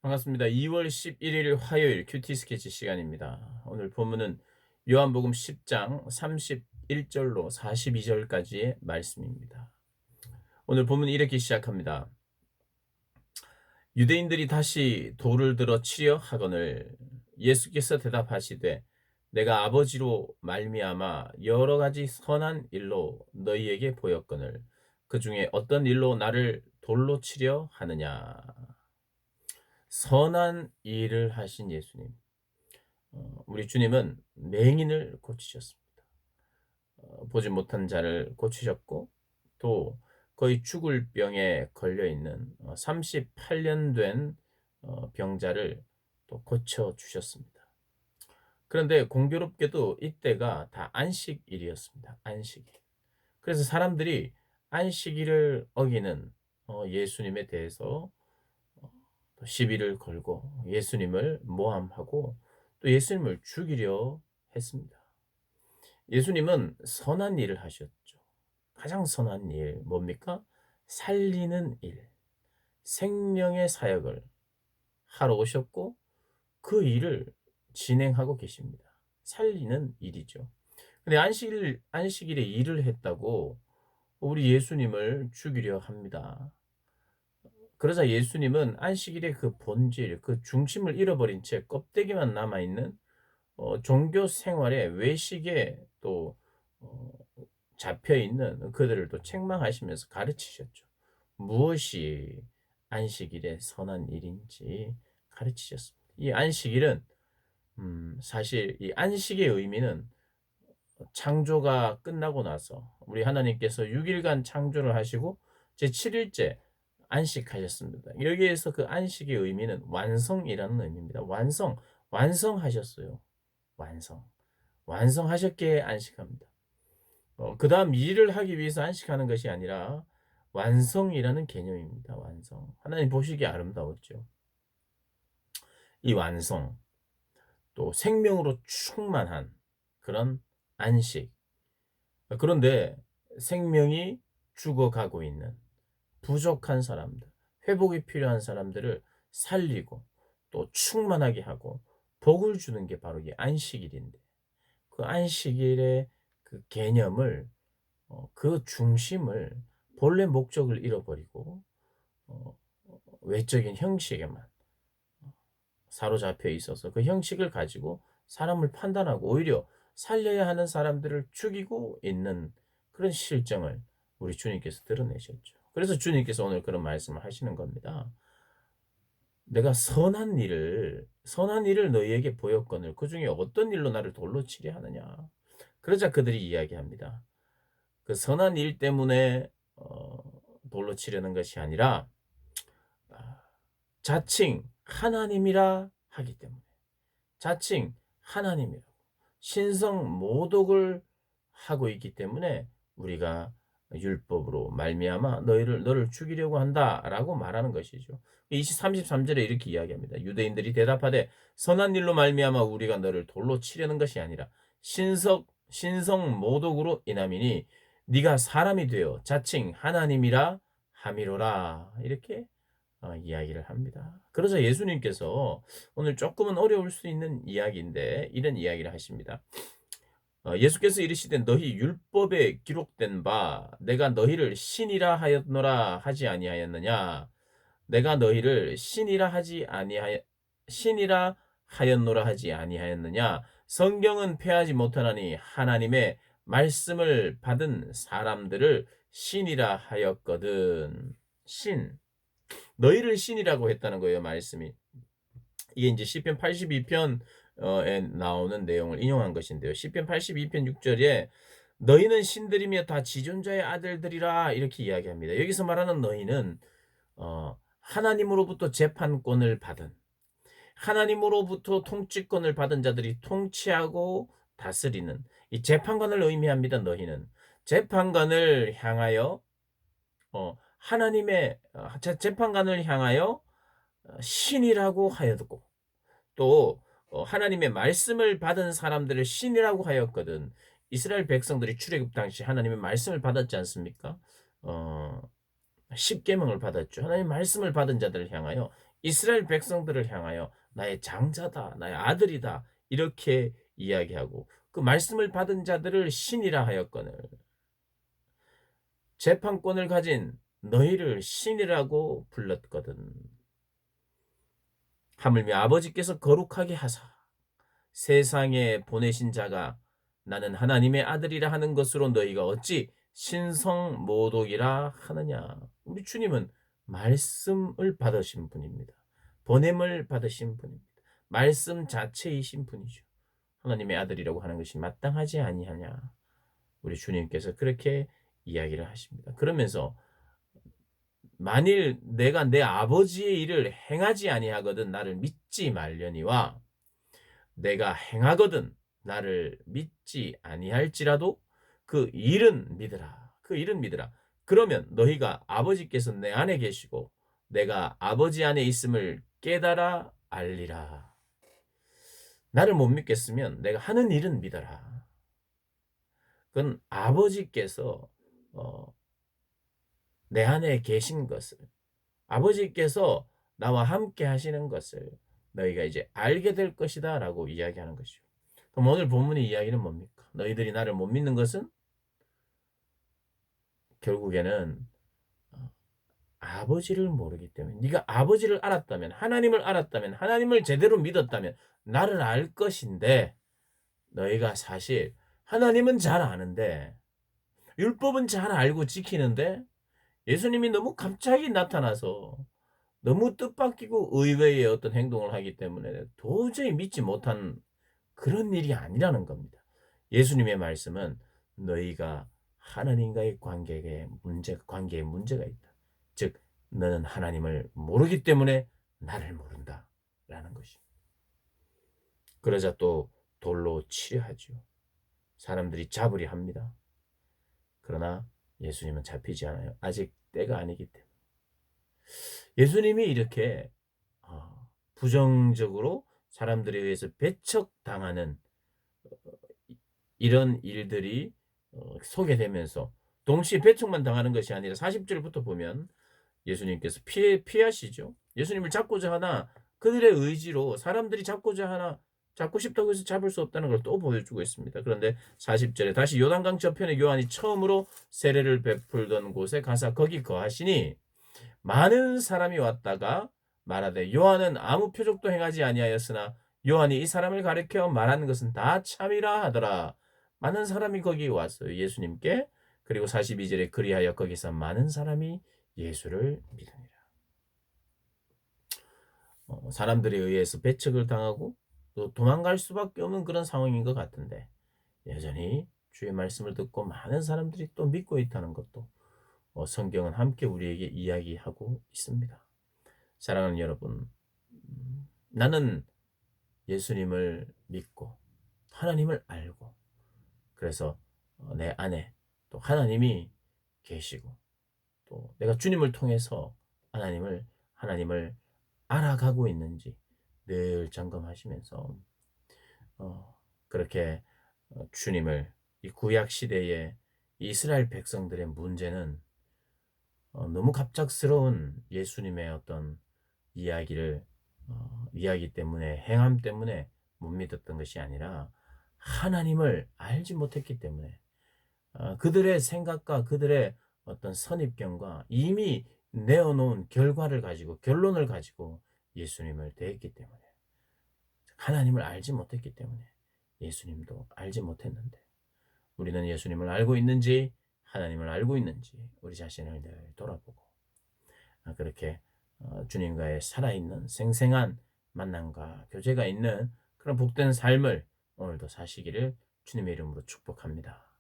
반갑습니다. 2월 11일 화요일 큐티 스케치 시간입니다. 오늘 본문은 요한복음 10장 31절로 42절까지의 말씀입니다. 오늘 본문은 이렇게 시작합니다. 유대인들이 다시 돌을 들어 치려 하거늘 예수께서 대답하시되 내가 아버지로 말미암아 여러 가지 선한 일로 너희에게 보였거늘 그 중에 어떤 일로 나를 돌로 치려 하느냐. 선한 일을 하신 예수님. 우리 주님은 맹인을 고치셨습니다. 보지 못한 자를 고치셨고 또 거의 죽을 병에 걸려 있는 38년 된 병자를 또 고쳐 주셨습니다. 그런데 공교롭게도 이때가 다 안식일이었습니다. 안식일. 그래서 사람들이 안식일을 어기는 예수님에 대해서 시비를 걸고 예수님을 모함하고 또 예수님을 죽이려 했습니다. 예수님은 선한 일을 하셨죠. 가장 선한 일 뭡니까? 살리는 일, 생명의 사역을 하러 오셨고 그 일을 진행하고 계십니다. 살리는 일이죠. 근데 안식일에 일을 했다고 우리 예수님을 죽이려 합니다. 그러자 예수님은 안식일의 그 본질, 그 중심을 잃어버린 채 껍데기만 남아있는 종교 생활의 외식에 또 어 잡혀 있는 그들을 또 책망하시면서 가르치셨죠. 무엇이 안식일의 선한 일인지 가르치셨습니다. 이 안식일은 사실 이 안식의 의미는 창조가 끝나고 나서 우리 하나님께서 6 일간 창조를 하시고 제7 일째 안식하셨습니다. 여기에서 그 안식의 의미는 완성이라는 의미입니다. 완성하셨어요. 완성. 완성하셨기에 안식합니다. 그다음 일을 하기 위해서 안식하는 것이 아니라 완성이라는 개념입니다. 완성. 하나님 보시기에 아름다웠죠. 이 완성, 또 생명으로 충만한 그런 안식. 그런데 생명이 죽어가고 있는 부족한 사람들, 회복이 필요한 사람들을 살리고 또 충만하게 하고 복을 주는 게 바로 이 안식일인데 그 안식일의 그 개념을 그 중심을 본래 목적을 잃어버리고 어 외적인 형식에만 사로잡혀 있어서 그 형식을 가지고 사람을 판단하고 오히려 살려야 하는 사람들을 죽이고 있는 그런 실정을 우리 주님께서 드러내셨죠. 그래서 주님께서 오늘 그런 말씀을 하시는 겁니다. "내가 선한 일을 너희에게 보였거늘 그 중에 어떤 일로 나를 돌로 치려 하느냐." 그러자 그들이 이야기합니다. 그 선한 일 때문에 돌로 치려는 것이 아니라 아 자칭 하나님이라 하기 때문에. 자칭 하나님이라고 신성 모독을 하고 있기 때문에 우리가 율법으로 말미암아 너를 죽이려고 한다라고 말하는 것이죠. 33 절에 이렇게 이야기합니다. 유대인들이 대답하되 선한 일로 말미암아 우리가 너를 돌로 치려는 것이 아니라 신성 모독으로 인함이니 네가 사람이 되어 자칭 하나님이라 함이로라. 이렇게 이야기를 합니다. 그러자 예수님께서 오늘 조금은 어려울 수 있는 이야기인데 이런 이야기를 하십니다. 예수께서 이르시되 너희 율법에 기록된 바 내가 너희를 신이라 하였노라 하지 아니하였느냐. 내가 너희를 신이라 하였노라 하지 아니하였느냐. 성경은 패하지 못하나니 하나님의 말씀을 받은 사람들을 신이라 하였거든. 신. 너희를 신이라고 했다는 거예요, 말씀이. 이게 이제 시편 82편 에 나오는 내용을 인용한 것인데요. 시편 82편 6절에 너희는 신들이며 다 지존자의 아들들이라 이렇게 이야기합니다. 여기서 말하는 너희는 하나님으로부터 재판권을 받은 하나님으로부터 통치권을 받은 자들이 통치하고 다스리는 이 재판관을 의미합니다. 너희는 재판관을 향하여 하나님의 재판관을 향하여 신이라고 하였고 또 하나님의 말씀을 받은 사람들을 신이라고 하였거든. 이스라엘 백성들이 출애굽 당시 하나님의 말씀을 받았지 않습니까? 어 십계명을 받았죠. 하나님의 말씀을 받은 자들을 향하여 이스라엘 백성들을 향하여 나의 장자다, 나의 아들이다 이렇게 이야기하고 그 말씀을 받은 자들을 신이라 하였거늘 재판권을 가진 너희를 신이라고 불렀거든. 하물며 아버지께서 거룩하게 하사 세상에 보내신 자가 나는 하나님의 아들이라 하는 것으로 너희가 어찌 신성모독이라 하느냐. 우리 주님은 말씀을 받으신 분입니다. 보냄을 받으신 분입니다. 말씀 자체이신 분이죠. 하나님의 아들이라고 하는 것이 마땅하지 아니하냐. 우리 주님께서 그렇게 이야기를 하십니다. 그러면서 만일 내가 내 아버지의 일을 행하지 아니하거든 나를 믿지 말려니와 내가 행하거든 나를 믿지 아니할지라도 그 일은 믿으라. 그 일은 믿으라. 그러면 너희가 아버지께서 내 안에 계시고 내가 아버지 안에 있음을 깨달아 알리라. 나를 못 믿겠으면 내가 하는 일은 믿어라. 그건 아버지께서 내 안에 계신 것을 아버지께서 나와 함께 하시는 것을 너희가 이제 알게 될 것이다 라고 이야기하는 것이죠. 그럼 오늘 본문의 이야기는 뭡니까? 너희들이 나를 못 믿는 것은 결국에는 아버지를 모르기 때문에 네가 아버지를 알았다면 하나님을 알았다면 하나님을 제대로 믿었다면 나를 알 것인데 너희가 사실 하나님은 잘 아는데 율법은 잘 알고 지키는데 예수님이 너무 갑자기 나타나서 너무 뜻밖이고 의외의 어떤 행동을 하기 때문에 도저히 믿지 못한 그런 일이 아니라는 겁니다. 예수님의 말씀은 너희가 하나님과의 관계에 문제가 있다. 즉 너는 하나님을 모르기 때문에 나를 모른다 라는 것입니다. 그러자 또 돌로 치려 하죠. 사람들이 잡으려 합니다. 그러나 예수님은 잡히지 않아요. 아직 때가 아니기 때문에. 예수님이 이렇게 부정적으로 사람들에 의해서 배척당하는 이런 일들이 소개되면서 동시에 배척만 당하는 것이 아니라 40절부터 보면 예수님께서 피하시죠. 예수님을 잡고자 하나 그들의 의지로 사람들이 잡고 싶다고 해서 잡을 수 없다는 걸 또 보여주고 있습니다. 그런데 40절에 다시 요단강 저편에 요한이 처음으로 세례를 베풀던 곳에 가서 거기 거하시니 많은 사람이 왔다가 말하되 요한은 아무 표적도 행하지 아니하였으나 요한이 이 사람을 가리켜 말하는 것은 다 참이라 하더라. 많은 사람이 거기 왔어요. 예수님께. 그리고 42절에 그리하여 거기서 많은 사람이 예수를 믿으니라. 사람들에 의해서 배척을 당하고 또 도망갈 수밖에 없는 그런 상황인 것 같은데 여전히 주의 말씀을 듣고 많은 사람들이 또 믿고 있다는 것도 성경은 함께 우리에게 이야기하고 있습니다. 사랑하는 여러분, 나는 예수님을 믿고 하나님을 알고 그래서 내 안에 또 하나님이 계시고 또 내가 주님을 통해서 하나님을 알아가고 있는지 늘 점검하시면서 그렇게 주님을 이 구약 시대의 이스라엘 백성들의 문제는 너무 갑작스러운 예수님의 어떤 이야기 때문에 행함 때문에 못 믿었던 것이 아니라 하나님을 알지 못했기 때문에 그들의 생각과 그들의 어떤 선입견과 이미 내어놓은 결론을 가지고 예수님을 대했기 때문에 하나님을 알지 못했기 때문에 예수님도 알지 못했는데 우리는 예수님을 알고 있는지 하나님을 알고 있는지 우리 자신을 늘 돌아보고 그렇게 주님과의 살아있는 생생한 만남과 교제가 있는 그런 복된 삶을 오늘도 사시기를 주님의 이름으로 축복합니다.